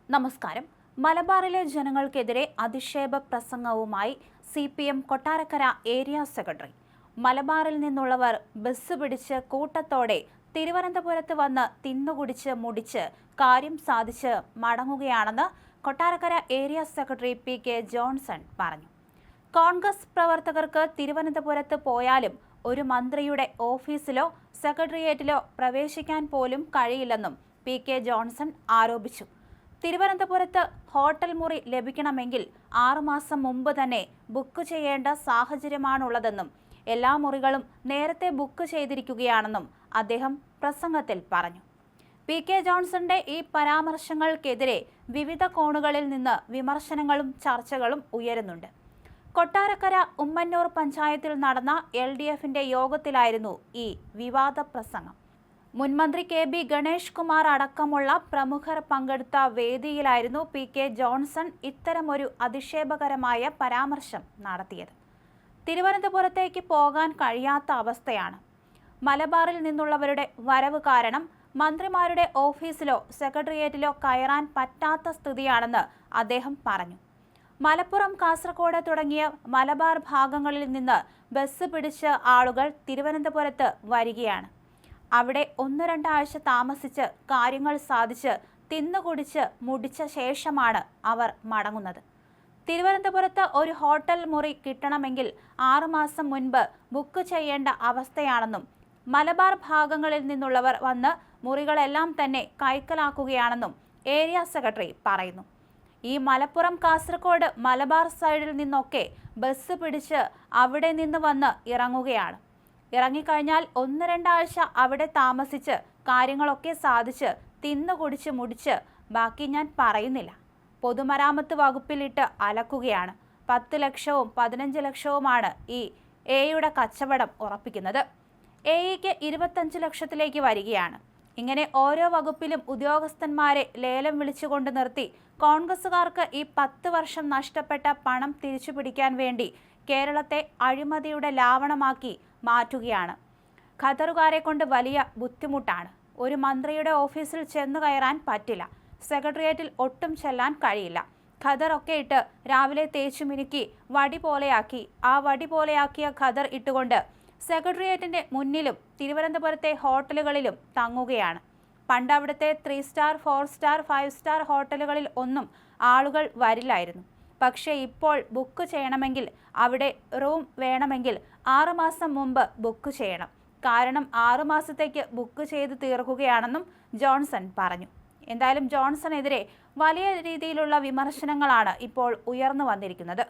നമസ്കാരം. മലബാറിലെ ജനങ്ങൾക്കെതിരെ അധിക്ഷേപ പ്രസംഗവുമായി CPM Kottarakkara area secretary. മലബാറിൽ നിന്നുള്ളവർ ബസ് പിടിച്ച് കൂട്ടത്തോടെ തിരുവനന്തപുരത്ത് വന്ന് തിന്നുകുടിച്ച് മുടിച്ച് കാര്യം സാധിച്ച് മടങ്ങുകയാണെന്ന് Kottarakkara area secretary PK Johnson പറഞ്ഞു. കോൺഗ്രസ് പ്രവർത്തകർക്ക് തിരുവനന്തപുരത്ത് പോയാലും ഒരു മന്ത്രിയുടെ ഓഫീസിലോ സെക്രട്ടേറിയറ്റിലോ പ്രവേശിക്കാൻ പോലും കഴിയില്ലെന്നും PK ജോൺസൺ ആരോപിച്ചു. തിരുവനന്തപുരത്ത് ഹോട്ടൽ മുറി ലഭിക്കണമെങ്കിൽ 6 മാസം മുമ്പ് തന്നെ ബുക്ക് ചെയ്യേണ്ട സാഹചര്യമാണുള്ളതെന്നും എല്ലാ മുറികളും നേരത്തെ ബുക്ക് ചെയ്തിരിക്കുകയാണെന്നും അദ്ദേഹം പ്രസംഗത്തിൽ പറഞ്ഞു. PK ജോൺസന്റെ ഈ പരാമർശങ്ങൾക്കെതിരെ വിവിധ കോണുകളിൽ നിന്ന് വിമർശനങ്ങളും ചർച്ചകളും ഉയരുന്നുണ്ട്. കൊട്ടാരക്കര ഉമ്മന്നൂർ പഞ്ചായത്തിൽ നടന്ന LDFന്റെ യോഗത്തിലായിരുന്നു ഈ വിവാദ പ്രസംഗം. മുൻമന്ത്രി KB ഗണേഷ് കുമാർ അടക്കമുള്ള പ്രമുഖർ പങ്കെടുത്ത വേദിയിലായിരുന്നു PK ജോൺസൺ ഇത്തരമൊരു അധിക്ഷേപകരമായ പരാമർശം നടത്തിയത്. തിരുവനന്തപുരത്തേക്ക് പോകാൻ കഴിയാത്ത അവസ്ഥയാണ്. മലബാറിൽ നിന്നുള്ളവരുടെ വരവ് കാരണം മന്ത്രിമാരുടെ ഓഫീസിലോ സെക്രട്ടേറിയറ്റിലോ കയറാൻ പറ്റാത്ത സ്ഥിതിയാണെന്ന് അദ്ദേഹം പറഞ്ഞു. മലപ്പുറം, കാസർഗോഡ് തുടങ്ങിയ മലബാർ ഭാഗങ്ങളിൽ നിന്ന് ബസ് പിടിച്ച് ആളുകൾ തിരുവനന്തപുരത്ത് വരികയാണ്. അവിടെ 1-2 ആഴ്ച താമസിച്ച് കാര്യങ്ങൾ സാധിച്ച് തിന്നുകുടിച്ച് മുടിച്ച ശേഷമാണ് അവർ മടങ്ങുന്നത്. തിരുവനന്തപുരത്ത് ഒരു ഹോട്ടൽ മുറി കിട്ടണമെങ്കിൽ 6 മാസം മുൻപ് ബുക്ക് ചെയ്യേണ്ട അവസ്ഥയാണെന്നും മലബാർ ഭാഗങ്ങളിൽ നിന്നുള്ളവർ വന്ന് മുറികളെല്ലാം തന്നെ കൈക്കലാക്കുകയാണെന്നും ഏരിയ സെക്രട്ടറി പറയുന്നു. ഈ മലപ്പുറം, കാസർഗോഡ്, മലബാർ സൈഡിൽ നിന്നൊക്കെ ബസ് പിടിച്ച് അവിടെ നിന്ന് വന്ന് ഇറങ്ങുകയാണ്. ഇറങ്ങിക്കഴിഞ്ഞാൽ 1-2 ആഴ്ച അവിടെ താമസിച്ച് കാര്യങ്ങളൊക്കെ സാധിച്ച് തിന്നുകുടിച്ച് മുടിച്ച് ബാക്കി ഞാൻ പറയുന്നില്ല. പൊതുമരാമത്ത് വകുപ്പിലിട്ട് അലക്കുകയാണ്. 10 ലക്ഷവും 15 ലക്ഷവുമാണ് ഈ എയുടെ കച്ചവടം ഉറപ്പിക്കുന്നത്. എയ്ക്ക് 25 ലക്ഷത്തിലേക്ക് വരികയാണ്. ഇങ്ങനെ ഓരോ വകുപ്പിലും ഉദ്യോഗസ്ഥന്മാരെ ലേലം വിളിച്ചുകൊണ്ട് നിർത്തി കോൺഗ്രസുകാർക്ക് ഈ 10 വർഷം നഷ്ടപ്പെട്ട പണം തിരിച്ചുപിടിക്കാൻ വേണ്ടി കേരളത്തെ അഴിമതിയുടെ ലാവണമാക്കി മാറ്റുകയാണ്. ഖത്തറുകാരെ കൊണ്ട് വലിയ ബുദ്ധിമുട്ടാണ്. ഒരു മന്ത്രിയുടെ ഓഫീസിൽ ചെന്നു കയറാൻ പറ്റില്ല. സെക്രട്ടേറിയറ്റിൽ ഒട്ടും ചെല്ലാൻ കഴിയില്ല. ഖദറൊക്കെ ഇട്ട് രാവിലെ തേച്ചു മിനുക്കി വടി പോലെയാക്കി ആ വടി പോലെയാക്കിയ ഖദർ ഇട്ടുകൊണ്ട് സെക്രട്ടേറിയറ്റിന്റെ മുന്നിലും തിരുവനന്തപുരത്തെ ഹോട്ടലുകളിലും തങ്ങുകയാണ്. പണ്ട് അവിടുത്തെ 3 സ്റ്റാർ, 4 സ്റ്റാർ, 5 സ്റ്റാർ ഹോട്ടലുകളിൽ ഒന്നും ആളുകൾ വരില്ലായിരുന്നു. പക്ഷേ ഇപ്പോൾ ബുക്ക് ചെയ്യണമെങ്കിൽ, അവിടെ റൂം വേണമെങ്കിൽ 6 മാസം മുമ്പ് ബുക്ക് ചെയ്യണം. കാരണം 6 മാസത്തേക്ക് ബുക്ക് ചെയ്ത് തീർക്കുകയാണെന്നും ജോൺസൺ പറഞ്ഞു. എന്തായാലും ജോൺസണെതിരെ വലിയ രീതിയിലുള്ള വിമർശനങ്ങളാണ് ഇപ്പോൾ ഉയർന്നു വന്നിരിക്കുന്നത്.